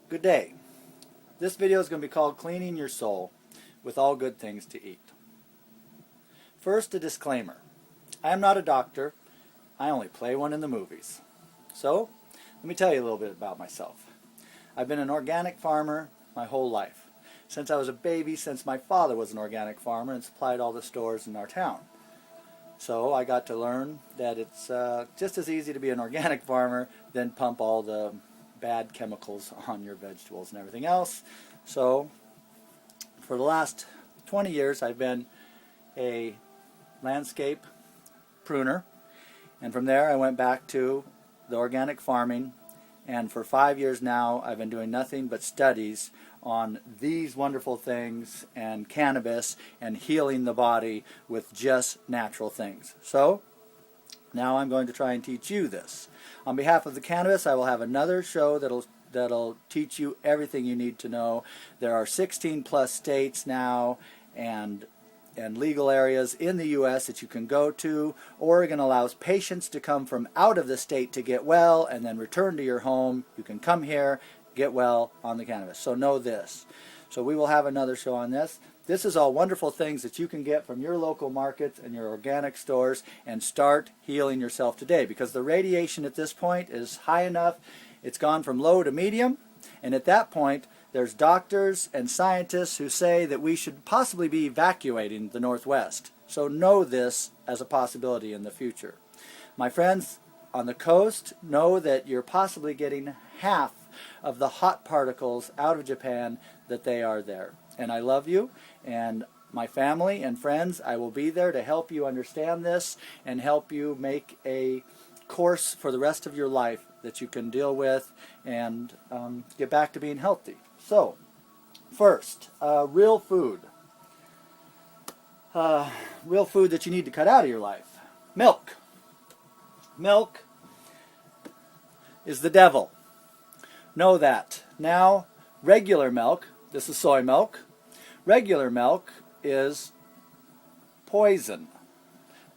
Good day. This video is going to be called Cleaning Your Soul with All Good Things to Eat. First, a disclaimer. I am not a doctor. I only play one in the movies. So, let me tell you a little bit about myself. I've been an organic farmer my whole life. Since I was a baby, since my father was an organic farmer and supplied all the stores in our town. So I got to learn that it's just as easy to be an organic farmer than pump all the bad chemicals on your vegetables and everything else. So for the last 20 years I've been a landscape pruner, and from there I went back to the organic farming, and for 5 years now I've been doing nothing but studies on these wonderful things and cannabis and healing the body with just natural things. So now I'm going to try and teach you this. On behalf of the cannabis, I will have another show that'll teach you everything you need to know. There are 16 plus states now and legal areas in the U.S. that you can go to. Oregon allows patients to come from out of the state to get well and then return to your home. You can come here, get well on the cannabis. So know this. So we will have another show on this. This is all wonderful things that you can get from your local markets and your organic stores and start healing yourself today, because the radiation at this point is high enough. It's gone from low to medium, and at that point there's doctors and scientists who say that we should possibly be evacuating the Northwest. So know this as a possibility in the future. My friends on the coast, know that you're possibly getting half of the hot particles out of Japan that they are there. And I love you, and my family and friends, I will be there to help you understand this and help you make a course for the rest of your life that you can deal with and get back to being healthy. So, first, real food. Real food that you need to cut out of your life. Milk. Milk is the devil. Know that. Now, regular milk, this is soy milk. Regular milk is poison.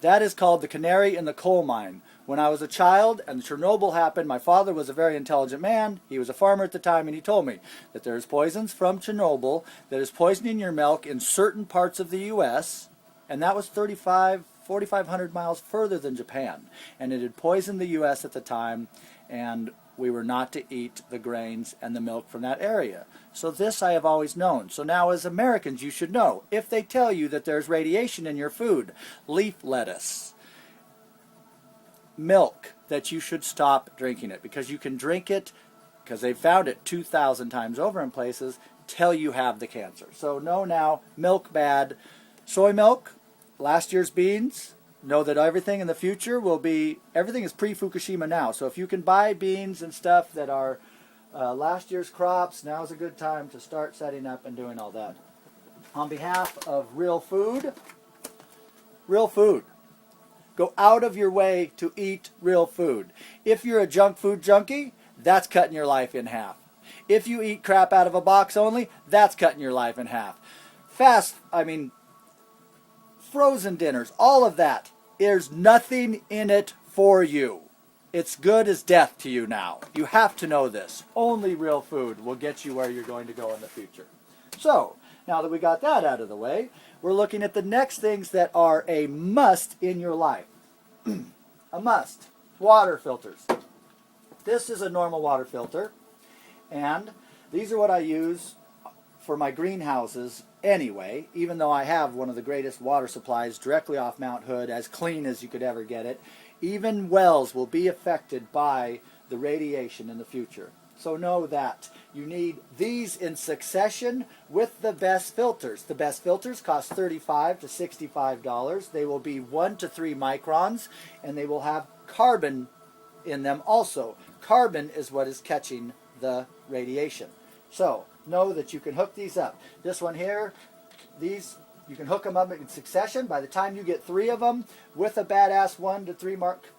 That is called the canary in the coal mine. When I was a child and Chernobyl happened, my father was a very intelligent man. He was a farmer at the time, and he told me that there's poisons from Chernobyl that is poisoning your milk in certain parts of the U.S., and that was 4,500 miles further than Japan. And it had poisoned the U.S. at the time, and we were not to eat the grains and the milk from that area. So this I have always known. So now as Americans you should know, if they tell you that there's radiation in your food, leaf lettuce, milk, that you should stop drinking it, because you can drink it, because they've found it 2,000 times over in places, till you have the cancer. So know now, milk bad. Soy milk, last year's beans. Know that everything in the future will be, everything is pre-Fukushima now. So if you can buy beans and stuff that are last year's crops, now's a good time to start setting up and doing all that. On behalf of real food, go out of your way to eat real food. If you're a junk food junkie, that's cutting your life in half. If you eat crap out of a box only, that's cutting your life in half. Frozen dinners, all of that, there's nothing in it for you. It's good as death to you now. You have to know this. Only real food will get you where you're going to go in the future. So, now that we got that out of the way, we're looking at the next things that are a must in your life. A must. Water filters. This is a normal water filter, and these are what I use for my greenhouses anyway, even though I have one of the greatest water supplies directly off Mount Hood, as clean as you could ever get it. Even wells will be affected by the radiation in the future. So know that. You need these in succession with the best filters. The best filters cost $35 to $65. They will be 1 to 3 microns, and they will have carbon in them also. Carbon is what is catching the radiation. So know that you can hook these up. This one here, these, you can hook them up in succession. By the time you get 3 of them with a badass 1 to 3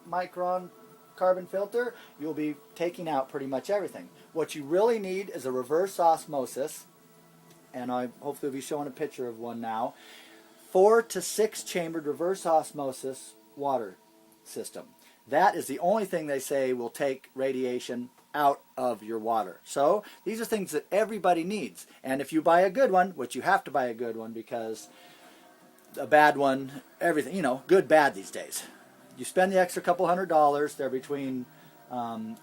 micron carbon filter, you'll be taking out pretty much everything. What you really need is a reverse osmosis, and I hopefully will be showing a picture of one now. 4 to 6 chambered reverse osmosis water system. That is the only thing they say will take radiation out of your water. So these are things that everybody needs. And if you buy a good one, which you have to buy a good one because a bad one, everything, you know, good, bad these days. You spend the extra couple $100, they're between $200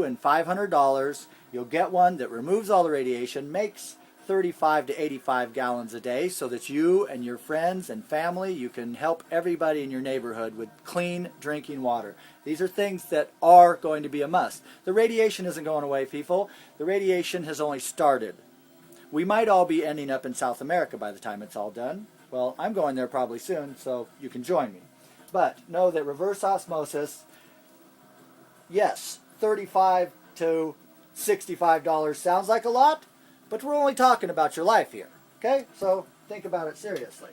and $500. You'll get one that removes all the radiation, makes 35 to 85 gallons a day so that you and your friends and family, you can help everybody in your neighborhood with clean drinking water. These are things that are going to be a must. The radiation isn't going away, people. The radiation has only started. We might all be ending up in South America by the time it's all done. Well, I'm going there probably soon, so you can join me. But know that reverse osmosis, yes, $35 to $65 sounds like a lot, but we're only talking about your life here, okay? So think about it seriously.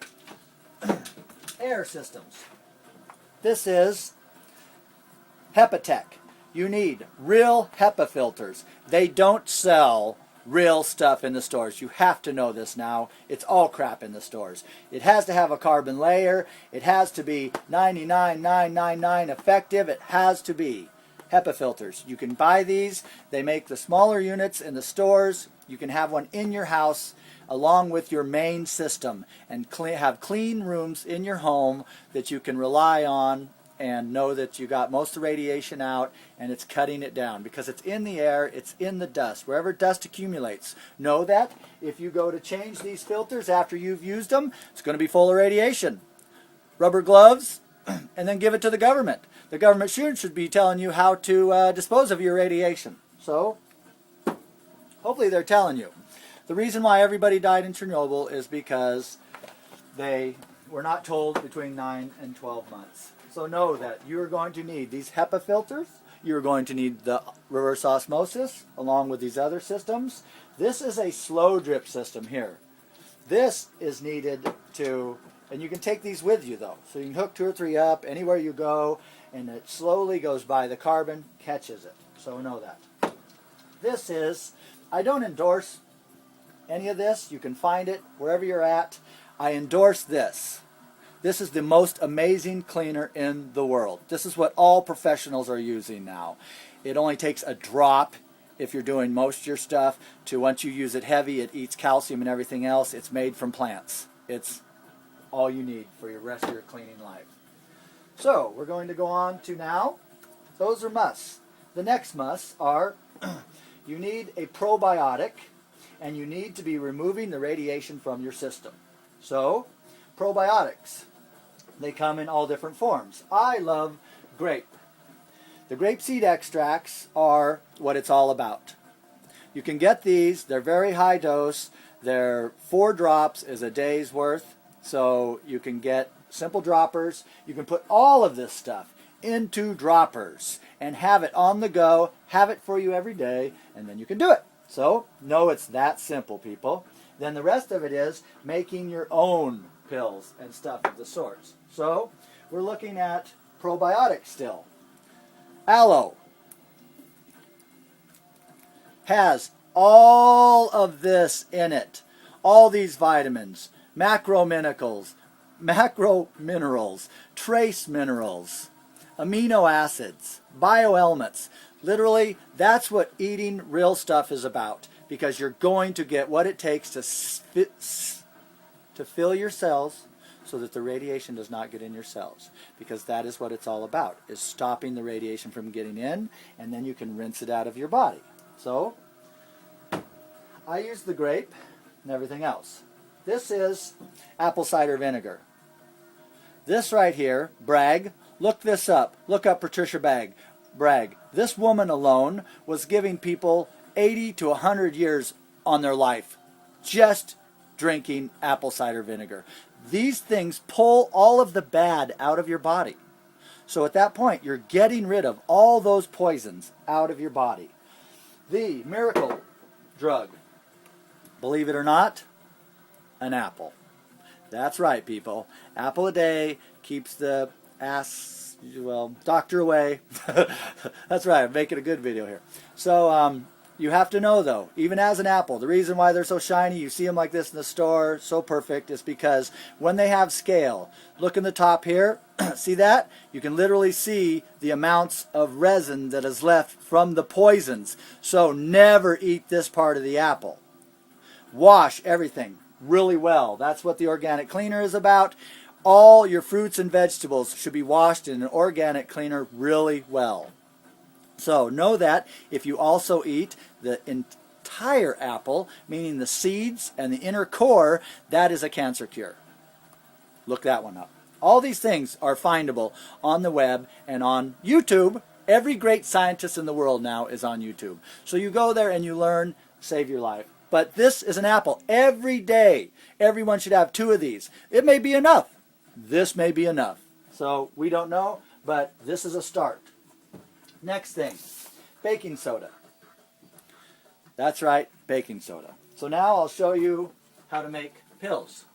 Air systems. This is HEPA. You need real HEPA filters. They don't sell real stuff in the stores. You have to know this now. It's all crap in the stores. It has to have a carbon layer. It has to be 99.999 effective. It has to be HEPA filters. You can buy these. They make the smaller units in the stores. You can have one in your house along with your main system and have clean rooms in your home that you can rely on and know that you got most of the radiation out and it's cutting it down because it's in the air, it's in the dust. Wherever dust accumulates, know that if you go to change these filters after you've used them, it's going to be full of radiation. Rubber gloves, and then give it to the government. The government should be telling you how to dispose of your radiation. So, hopefully they're telling you. The reason why everybody died in Chernobyl is because they were not told between 9 and 12 months. So know that you're going to need these HEPA filters. You're going to need the reverse osmosis along with these other systems. This is a slow drip system here. This is needed to, and you can take these with you though. So you can hook 2 or 3 up anywhere you go and it slowly goes by. The carbon catches it. So know that. This is, I don't endorse any of this. You can find it wherever you're at. I endorse this. This is the most amazing cleaner in the world. This is what all professionals are using now. It only takes a drop if you're doing most of your stuff to once you use it heavy, it eats calcium and everything else. It's made from plants. It's all you need for your rest of your cleaning life. So we're going to go on to now. Those are musts. The next musts are you need a probiotic and you need to be removing the radiation from your system. So probiotics. They come in all different forms. I love grape. The grapeseed extracts are what it's all about. You can get these. They're very high dose. They're 4 drops is a day's worth. So you can get simple droppers. You can put all of this stuff into droppers and have it on the go. Have it for you every day, and then you can do it. So know it's that simple, people. Then the rest of it is making your own pills and stuff of the sorts. So we're looking at probiotics still. Aloe has all of this in it. All these vitamins, macro minerals, trace minerals, amino acids, bioelements. Literally, that's what eating real stuff is about, because you're going to get what it takes to fill your cells so that the radiation does not get in your cells, because that is what it's all about, is stopping the radiation from getting in, and then you can rinse it out of your body. So I use the grape and everything else. This is apple cider vinegar. This right here, Bragg, look this up. Look up Patricia Bragg. This woman alone was giving people 80 to 100 years on their life just drinking apple cider vinegar. These things pull all of the bad out of your body. So at that point, you're getting rid of all those poisons out of your body. The miracle drug, believe it or not, an apple. That's right, people. Apple a day keeps the doctor away. That's right, I'm making a good video here. So you have to know though, even as an apple, the reason why they're so shiny, you see them like this in the store, so perfect, is because when they have scale, look in the top here, see that? You can literally see the amounts of resin that is left from the poisons. So never eat this part of the apple. Wash everything really well. That's what the organic cleaner is about. All your fruits and vegetables should be washed in an organic cleaner really well. So know that if you also eat the entire apple, meaning the seeds and the inner core, that is a cancer cure. Look that one up. All these things are findable on the web and on YouTube. Every great scientist in the world now is on YouTube. So you go there and you learn, save your life. But this is an apple. Every day, everyone should have 2 of these. It may be enough. This may be enough. So we don't know, but this is a start. Next thing, baking soda. That's right, baking soda. So now I'll show you how to make pills.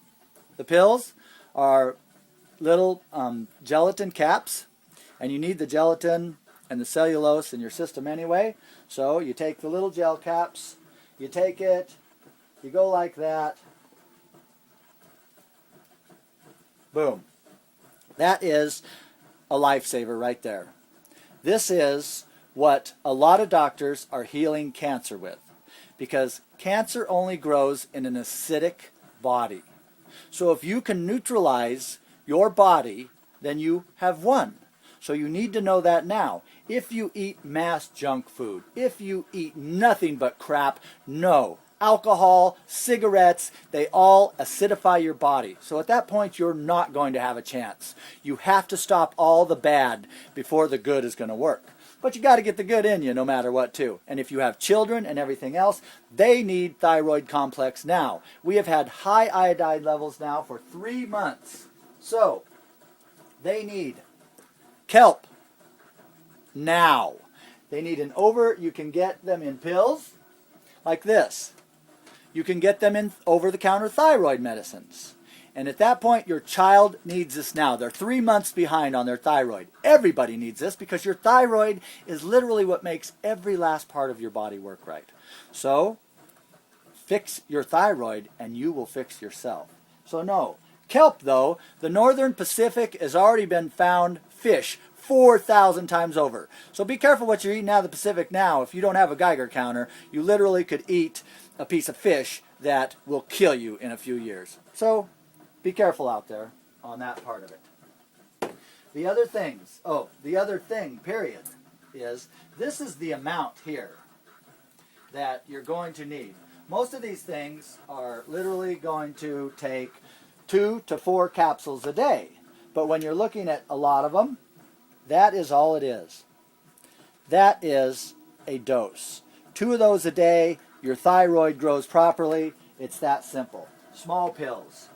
The pills are little gelatin caps, and you need the gelatin and the cellulose in your system anyway. So you take the little gel caps, you take it, you go like that, boom. That is a lifesaver right there. This is what a lot of doctors are healing cancer with, because cancer only grows in an acidic body. So if you can neutralize your body, then you have won. So you need to know that now. If you eat mass junk food, if you eat nothing but crap, no. Alcohol, cigarettes, they all acidify your body. So at that point, you're not going to have a chance. You have to stop all the bad before the good is going to work. But you got to get the good in you no matter what too. And if you have children and everything else, they need thyroid complex now. We have had high iodine levels now for 3 months. So they need kelp now. They need you can get them in pills like this. You can get them in over-the-counter thyroid medicines. And at that point, your child needs this now. They're 3 months behind on their thyroid. Everybody needs this because your thyroid is literally what makes every last part of your body work right. So, fix your thyroid and you will fix yourself. So no. Kelp, though, the northern Pacific has already been found fish 4,000 times over. So be careful what you're eating out of the Pacific now. If you don't have a Geiger counter, you literally could eat a piece of fish that will kill you in a few years. So be careful out there on that part of it. The other thing, period, is this is the amount here that you're going to need. Most of these things are literally going to take 2 to 4 capsules a day. But when you're looking at a lot of them, that is all it is. That is a dose. 2 of those a day, your thyroid grows properly. It's that simple. Small pills.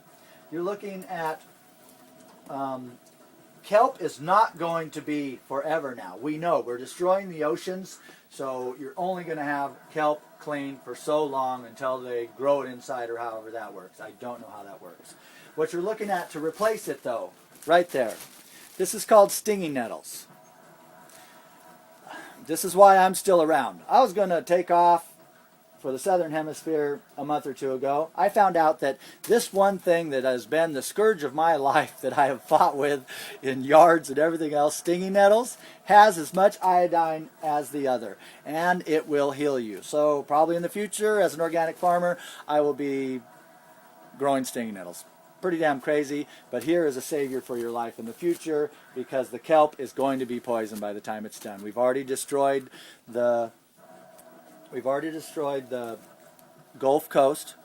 You're looking at kelp is not going to be forever now. We know we're destroying the oceans, so you're only going to have kelp clean for so long until they grow it inside or however that works. I don't know how that works. What you're looking at to replace it though, right there, this is called stinging nettles. This is why I'm still around. I was going to take off for the Southern Hemisphere a month or 2 ago. I found out that this one thing that has been the scourge of my life that I have fought with in yards and everything else, stinging nettles, has as much iodine as the other, and it will heal you. So probably in the future, as an organic farmer, I will be growing stinging nettles. Pretty damn crazy, but here is a savior for your life in the future, because the kelp is going to be poisoned by the time it's done. We've already destroyed the Gulf Coast